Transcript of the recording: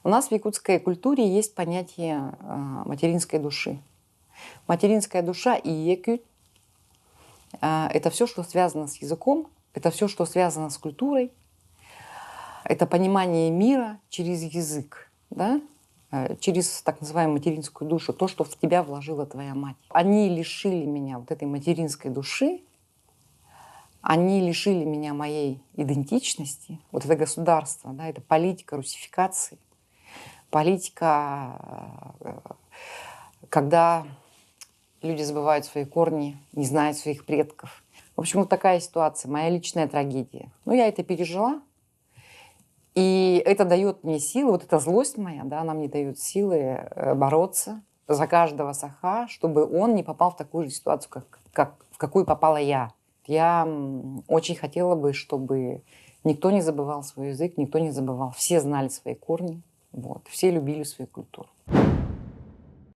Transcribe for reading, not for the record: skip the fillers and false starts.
У нас в якутской культуре есть понятие материнской души. Материнская душа и якут – это все, что связано с языком, это все, что связано с культурой, это понимание мира через язык, да? Через так называемую материнскую душу, то, что в тебя вложила твоя мать. Они лишили меня вот этой материнской души, они лишили меня моей идентичности. Вот это государство, да, это политика руссификации, политика, когда люди забывают свои корни, не знают своих предков. В общем, вот такая ситуация, моя личная трагедия. Но я это пережила, и это дает мне силы, вот эта злость моя, да, она мне дает силы бороться за каждого саха, чтобы он не попал в такую же ситуацию, в какую попала я. Я очень хотела бы, чтобы никто не забывал свой язык, никто не забывал. Все знали свои корни, вот, все любили свою культуру.